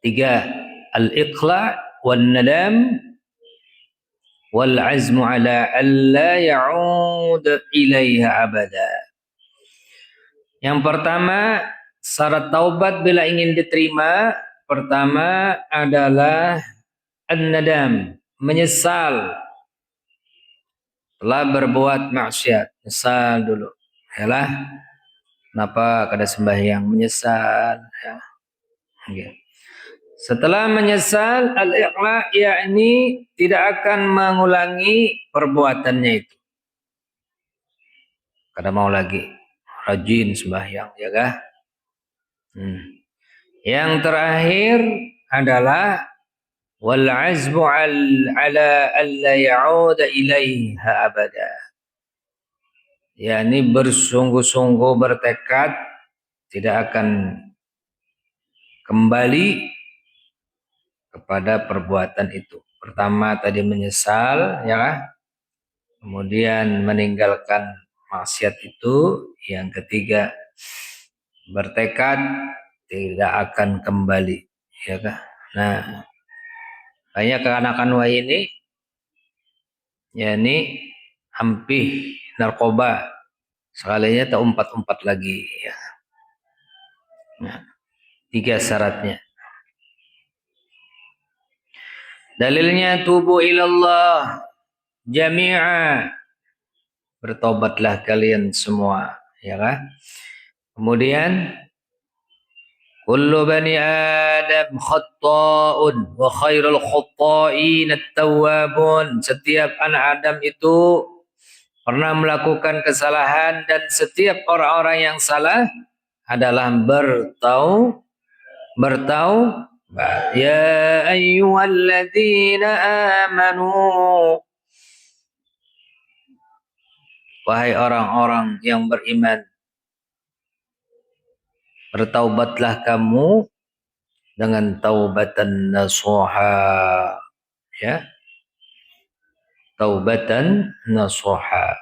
Tiga, al-iqla' wan nadam wal azmu ala alla ya'ud ilaiha abada. Yang pertama, syarat taubat bila ingin diterima, pertama adalah an-nadam, menyesal telah berbuat maksiat. Menyesal dulu. Yalah, kenapa kada sembahyang, menyesal ya. Okay. Setelah menyesal, al-iqla' yakni tidak akan mengulangi perbuatannya itu. Kada mau lagi rajin sembahyang, ya kah? Yang terakhir adalah wal azmu ala alla ya'uda ilaiha abada. yakni bersungguh-sungguh bertekad tidak akan kembali kepada perbuatan itu. Pertama tadi menyesal, ya, kemudian meninggalkan maksiat itu. Yang ketiga bertekad tidak akan kembali, ya kah? Nah, banyak keanakan wa ini, yakni hampir narkoba sekalinya tak umpat-umpat lagi, ya. Nah, tiga syaratnya. Dalilnya tubu ilallah jami'a, bertobatlah kalian semua, ya kan? Kemudian kullu bani adam khatta'un wa khairul khatta'in at-tawwabun. Setiap anak Adam itu pernah melakukan kesalahan dan setiap orang-orang yang salah adalah bertaubat. Ya ayyuhalladzina amanu, wahai orang-orang yang beriman, bertaubatlah kamu dengan taubatan nasuha, ya, taubatan nasuha.